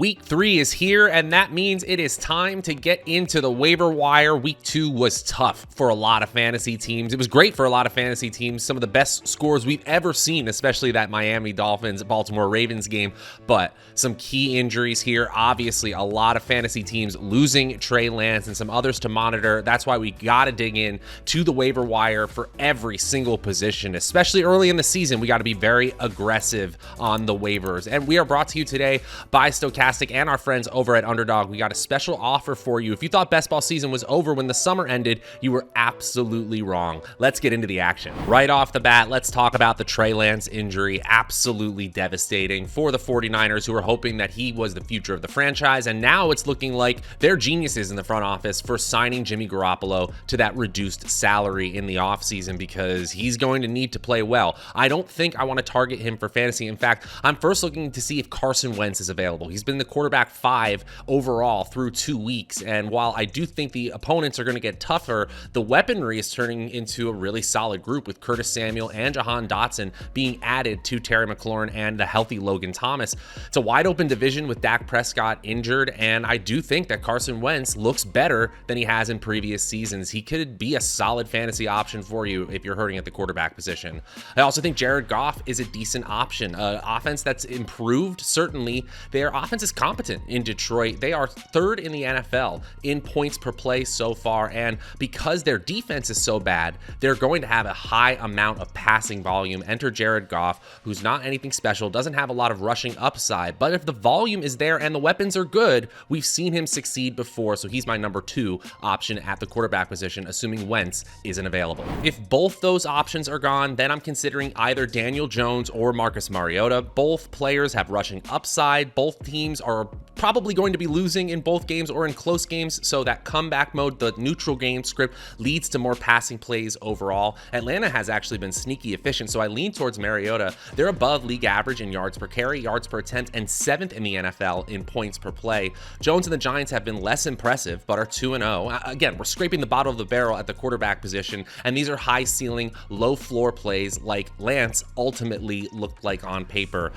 Week 3 is here, and that means it is time to get into the waiver wire. Week 2 was tough for a lot of fantasy teams. It was great for a lot of fantasy teams. Some of the best scores we've ever seen, especially that Miami Dolphins, Baltimore Ravens game. But some key injuries here. Obviously, a lot of fantasy teams losing Trey Lance and some others to monitor. That's why we got to dig in to the waiver wire for every single position, especially early in the season. We got to be very aggressive on the waivers. And we are brought to you today by Stokastic and our friends over at Underdog. We got a special offer for you. If you thought best ball season was over when the summer ended, you were absolutely wrong. Let's get into the action. Right off the bat, let's talk about the Trey Lance injury. Absolutely devastating for the 49ers, who were hoping that he was the future of the franchise. And now it's looking like they're geniuses in the front office for signing Jimmy Garoppolo to that reduced salary in the offseason, because he's going to need to play well. I don't think I want to target him for fantasy. In fact, I'm first looking to see if Carson Wentz is available. He's been the quarterback 5 overall through 2 weeks, and while I do think the opponents are going to get tougher, the weaponry is turning into a really solid group, with Curtis Samuel and Jahan Dotson being added to Terry McLaurin and the healthy Logan Thomas. It's a wide open division with Dak Prescott injured, and I do think that Carson Wentz looks better than he has in previous seasons. He could be a solid fantasy option for you if you're hurting at the quarterback position. I also think Jared Goff is a decent option. Offense that's improved, certainly. Their offense is competent in Detroit. They are 3rd in the NFL in points per play so far, and because their defense is so bad, they're going to have a high amount of passing volume. Enter Jared Goff, who's not anything special, doesn't have a lot of rushing upside, but if the volume is there and the weapons are good, we've seen him succeed before, so he's my number 2 option at the quarterback position, assuming Wentz isn't available. If both those options are gone, then I'm considering either Daniel Jones or Marcus Mariota. Both players have rushing upside. Both teams are probably going to be losing in both games or in close games, so that comeback mode, the neutral game script, leads to more passing plays overall. Atlanta has actually been sneaky efficient, so I lean towards Mariota. They're above league average in yards per carry, yards per attempt, and 7th in the NFL in points per play. Jones and the Giants have been less impressive, but are 2-0. Again, we're scraping the bottom of the barrel at the quarterback position, and these are high ceiling, low floor plays like Lance ultimately looked like on paper.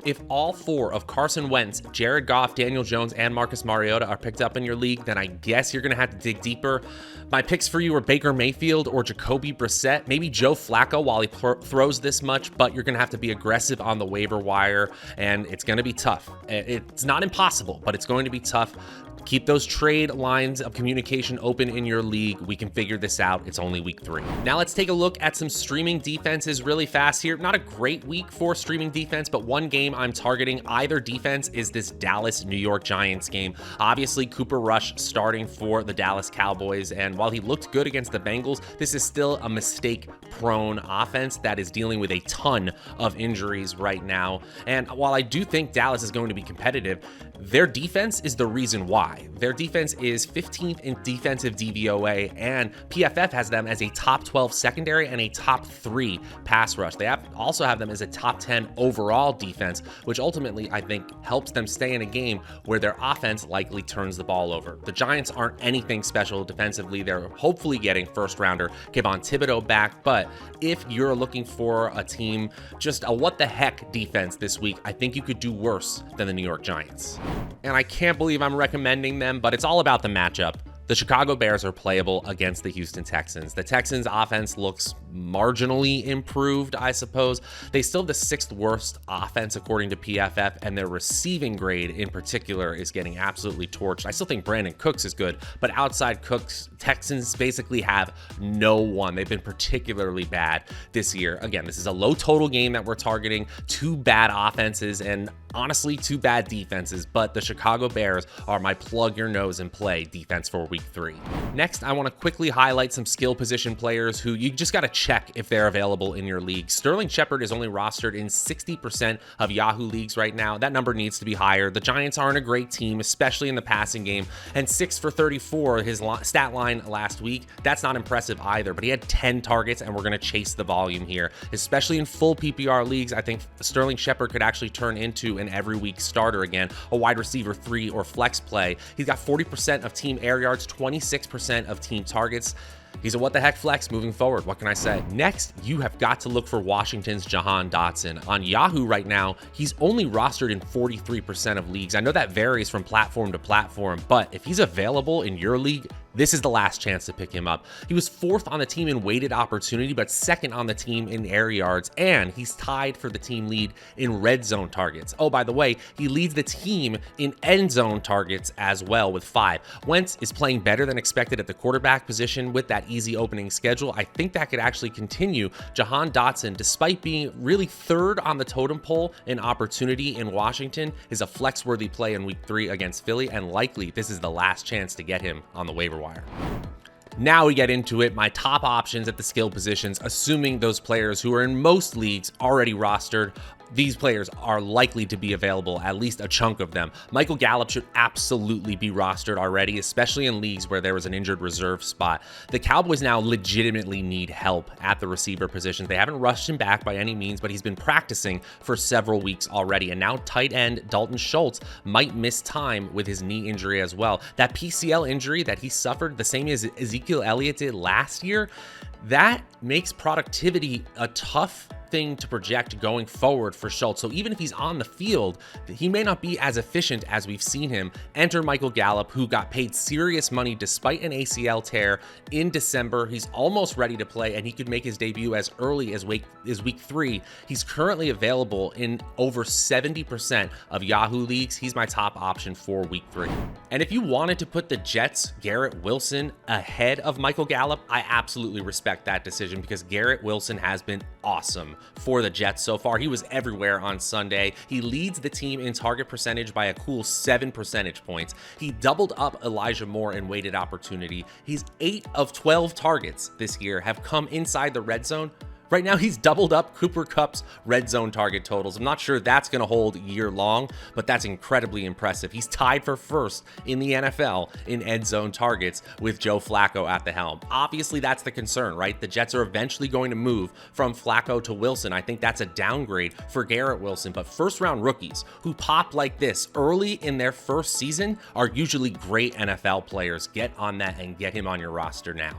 If all 4 of Carson Wentz, Jared Goff, Daniel Jones, and Marcus Mariota are picked up in your league, then I guess you're going to have to dig deeper. My picks for you are Baker Mayfield or Jakobi Brissett, maybe Joe Flacco while he throws this much, but you're going to have to be aggressive on the waiver wire, and it's going to be tough. It's not impossible, but it's going to be tough. Keep those trade lines of communication open in your league. We can figure this out. It's only week 3. Now let's take a look at some streaming defenses really fast here. Not a great week for streaming defense, but one game I'm targeting either defense is this Dallas-New York Giants game. Obviously, Cooper Rush starting for the Dallas Cowboys, and while he looked good against the Bengals, this is still a mistake-prone offense that is dealing with a ton of injuries right now. And while I do think Dallas is going to be competitive, their defense is the reason why. Their defense is 15th in defensive DVOA, and PFF has them as a top 12 secondary and a top 3 pass rush. They also have them as a top 10 overall defense, which ultimately I think helps them stay in a game where their offense likely turns the ball over. The Giants aren't anything special defensively. They're hopefully getting first rounder Kayvon Thibodeau back, but if you're looking for a team, just a what the heck defense this week, I think you could do worse than the New York Giants. And I can't believe I'm recommending them, but it's all about the matchup. The Chicago Bears are playable against the Houston Texans. The Texans' offense looks marginally improved, I suppose. They still have the 6th worst offense according to PFF, and their receiving grade in particular is getting absolutely torched. I still think Brandon Cooks is good, but outside Cooks, Texans basically have no one. They've been particularly bad this year. Again, this is a low total game that we're targeting. 2 bad offenses and honestly 2 bad defenses, but the Chicago Bears are my plug your nose and play defense for week 3. Next, I want to quickly highlight some skill position players who you just got to check if they're available in your league. Sterling Shepard is only rostered in 60% of Yahoo leagues right now. That number needs to be higher. The Giants aren't a great team, especially in the passing game, and 6 for 34, his stat line last week, that's not impressive either, but he had 10 targets, and we're going to chase the volume here. Especially in full PPR leagues, I think Sterling Shepard could actually turn into an every week starter again, a wide receiver 3 or flex play. He's got 40% of team air yards, 26% of team targets. He's a what the heck flex moving forward. What can I say? Next, you have got to look for Washington's Jahan Dotson. On Yahoo right now, he's only rostered in 43% of leagues. I know that varies from platform to platform, but if he's available in your league, this is the last chance to pick him up. He was 4th on the team in weighted opportunity, but 2nd on the team in air yards, and he's tied for the team lead in red zone targets. Oh, by the way, he leads the team in end zone targets as well with 5. Wentz is playing better than expected at the quarterback position with that easy opening schedule. I think that could actually continue. Jahan Dotson, despite being really 3rd on the totem pole in opportunity in Washington, is a flex-worthy play in week 3 against Philly, and likely this is the last chance to get him on the waiver wire. Now we get into it, my top options at the skill positions, assuming those players who are in most leagues already rostered. These players are likely to be available, at least a chunk of them. Michael Gallup should absolutely be rostered already, especially in leagues where there was an injured reserve spot. The Cowboys now legitimately need help at the receiver positions. They haven't rushed him back by any means, but he's been practicing for several weeks already. And now tight end Dalton Schultz might miss time with his knee injury as well. That PCL injury that he suffered, the same as Ezekiel Elliott did last year, that makes productivity a tough thing to project going forward for Schultz. So even if he's on the field, he may not be as efficient as we've seen him. Enter Michael Gallup, who got paid serious money despite an ACL tear in December. He's almost ready to play, and he could make his debut as early as week 3. He's currently available in over 70% of Yahoo leagues. He's my top option for week 3. And if you wanted to put the Jets' Garrett Wilson ahead of Michael Gallup, I absolutely respect that decision, because Garrett Wilson has been awesome for the Jets so far. He was everywhere on Sunday. He leads the team in target percentage by a cool 7 percentage points. He doubled up Elijah Moore in weighted opportunity. He's 8 of 12 targets this year have come inside the red zone. Right now, he's doubled up Cooper Kupp's red zone target totals. I'm not sure that's going to hold year long, but that's incredibly impressive. He's tied for 1st in the NFL in end zone targets with Joe Flacco at the helm. Obviously, that's the concern, right? The Jets are eventually going to move from Flacco to Wilson. I think that's a downgrade for Garrett Wilson, but first-round rookies who pop like this early in their first season are usually great NFL players. Get on that and get him on your roster now.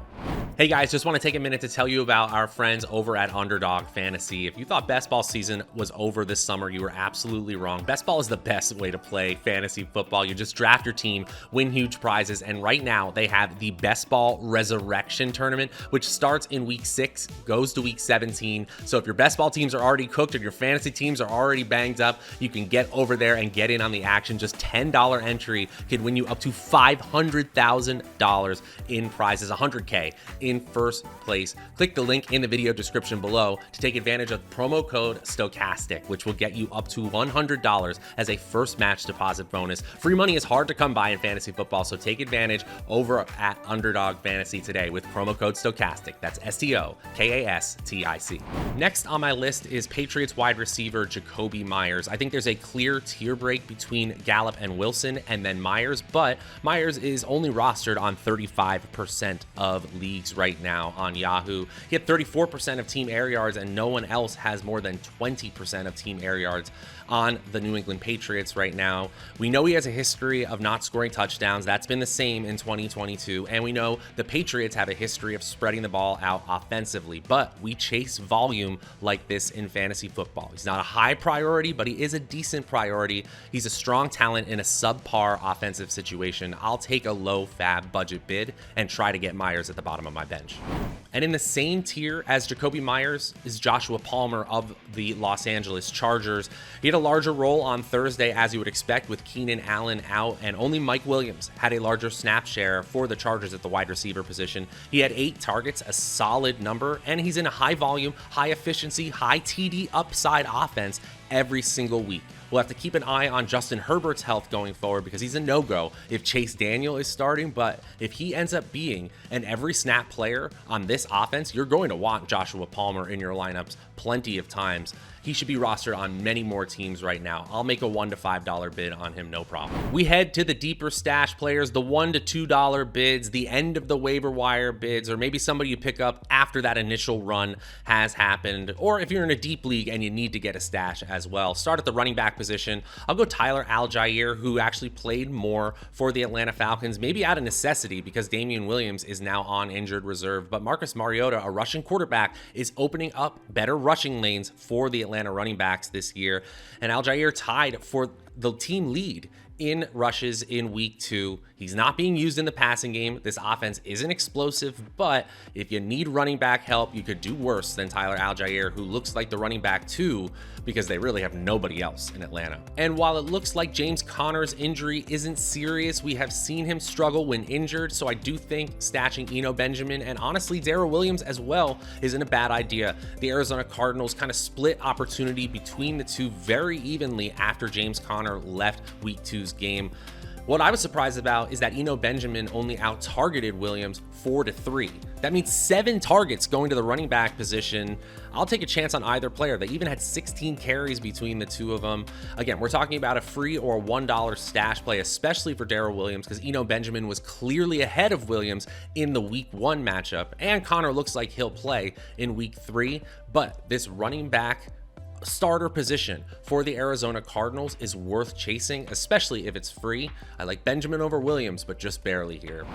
Hey guys, just want to take a minute to tell you about our friends over at Underdog Fantasy. If you thought best ball season was over this summer, you were absolutely wrong. Best ball is the best way to play fantasy football. You just draft your team, win huge prizes, and right now they have the Best Ball Resurrection Tournament, which starts in week 6, goes to week 17. So if your best ball teams are already cooked and your fantasy teams are already banged up, you can get over there and get in on the action. Just $10 entry could win you up to $500,000 in prizes, $100K in first place. Click the link in the video description below to take advantage of promo code Stokastic, which will get you up to $100 as a first match deposit bonus. Free money is hard to come by in fantasy football, so take advantage over at Underdog Fantasy today with promo code Stokastic. That's STOKASTIC. Next on my list is Patriots wide receiver Jakobi Meyers. I think there's a clear tier break between Gallup and Wilson and then Meyers, but Meyers is only rostered on 35% of leagues right now on Yahoo. He had 34% of team air yards, and no one else has more than 20% of team air yards on the New England Patriots right now. We know he has a history of not scoring touchdowns. That's been the same in 2022. And we know the Patriots have a history of spreading the ball out offensively, but we chase volume like this in fantasy football. He's not a high priority, but he is a decent priority. He's a strong talent in a subpar offensive situation. I'll take a low fab budget bid and try to get Meyers at the bottom of my bench. And in the same tier as Jakobi Meyers is Joshua Palmer of the Los Angeles Chargers. He had a larger role on Thursday, as you would expect, with Keenan Allen out, and only Mike Williams had a larger snap share for the Chargers at the wide receiver position. He had 8 targets, a solid number, and he's in a high volume, high efficiency, high TD upside offense every single week. We'll have to keep an eye on Justin Herbert's health going forward, because he's a no-go if Chase Daniel is starting, but if he ends up being an every snap player on this offense, you're going to want Joshua Palmer in your lineups. plenty of times. He should be rostered on many more teams right now. I'll make a $1 to $5 bid on him, no problem. We head to the deeper stash players, the $1 to $2 bids, the end of the waiver wire bids, or maybe somebody you pick up after that initial run has happened, or if you're in a deep league and you need to get a stash as well. Start at the running back position. I'll go Tyler Allgeier, who actually played more for the Atlanta Falcons, maybe out of necessity because Damian Williams is now on injured reserve, but Marcus Mariota, a Russian quarterback, is opening up better rushing lanes for the Atlanta running backs this year, and Allgeier tied for the team lead in rushes in week 2. He's not being used in the passing game. This offense isn't explosive, but if you need running back help, you could do worse than Tyler Allgeier, who looks like the running back 2 because they really have nobody else in Atlanta. And while it looks like James Conner's injury isn't serious, we have seen him struggle when injured, so I do think stashing Benjiman and honestly Darrel Williams as well isn't a bad idea. The Arizona Cardinals kind of split opportunity between the two very evenly after James Conner left week 2's game. What I was surprised about is that Benjiman only out-targeted Williams 4-3. That means 7 targets going to the running back position. I'll take a chance on either player. They even had 16 carries between the two of them. Again, we're talking about a free or $1 stash play, especially for Darrel Williams, because Benjiman was clearly ahead of Williams in the week 1 matchup, and Conner looks like he'll play in week 3, but this running back starter position for the Arizona Cardinals is worth chasing, especially if it's free. I like Benjiman over Williams, but just barely here.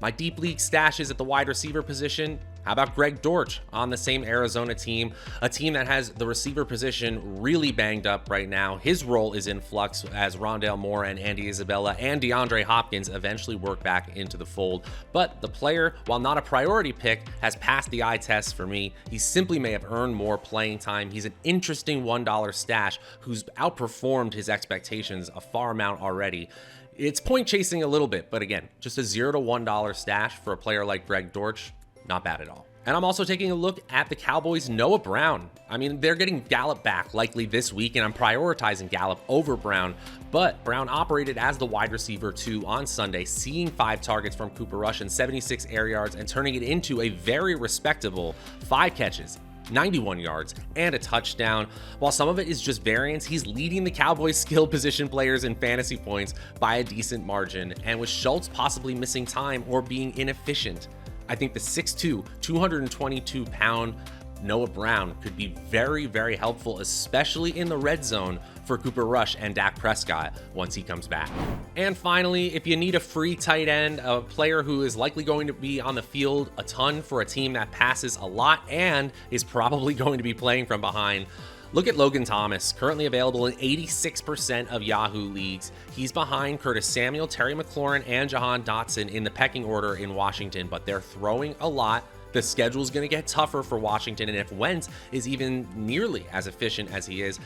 My deep league stashes at the wide receiver position. How about Greg Dorch on the same Arizona team, a team that has the receiver position really banged up right now. His role is in flux as Rondale Moore and Andy Isabella and DeAndre Hopkins eventually work back into the fold. But the player, while not a priority pick, has passed the eye test for me. He simply may have earned more playing time. He's an interesting $1 stash who's outperformed his expectations a far amount already. It's point chasing a little bit, but again, just a $0 to $1 stash for a player like Greg Dorch, not bad at all. And I'm also taking a look at the Cowboys' Noah Brown. I mean, they're getting Gallup back likely this week, and I'm prioritizing Gallup over Brown, but Brown operated as the wide receiver 2 on Sunday, seeing 5 targets from Cooper Rush and 76 air yards and turning it into a very respectable 5 catches, 91 yards, and a touchdown. While some of it is just variance, he's leading the Cowboys skill position players in fantasy points by a decent margin, and with Schultz possibly missing time or being inefficient, I think the 6'2", 222-pound Noah Brown could be very, very helpful, especially in the red zone for Cooper Rush and Dak Prescott once he comes back. And finally, if you need a free tight end, a player who is likely going to be on the field a ton for a team that passes a lot and is probably going to be playing from behind, look at Logan Thomas, currently available in 86% of Yahoo leagues. He's behind Curtis Samuel, Terry McLaurin, and Jahan Dotson in the pecking order in Washington, but they're throwing a lot. The schedule is going to get tougher for Washington, and if Wentz is even nearly as efficient as he is,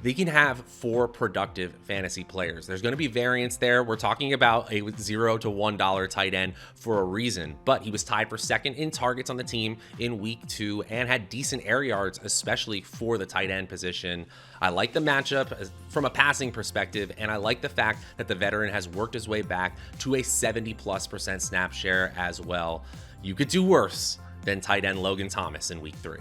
they can have 4 productive fantasy players. There's going to be variance there. We're talking about a $0 to $1 tight end for a reason, but he was tied for second in targets on the team in week 2 and had decent air yards, especially for the tight end position. I like the matchup from a passing perspective, and I like the fact that the veteran has worked his way back to a 70+% snap share as well. You could do worse than tight end Logan Thomas in week 3.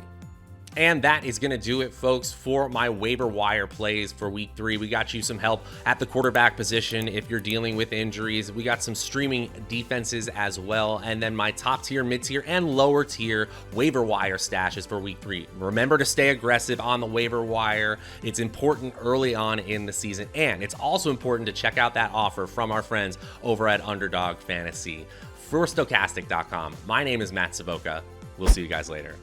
And that is going to do it, folks, for my waiver wire plays for week 3. We got you some help at the quarterback position if you're dealing with injuries. We got some streaming defenses as well. And then my top tier, mid tier, and lower tier waiver wire stashes for week 3. Remember to stay aggressive on the waiver wire. It's important early on in the season. And it's also important to check out that offer from our friends over at Underdog Fantasy. For Stokastic.com, my name is Matt Savoca. We'll see you guys later.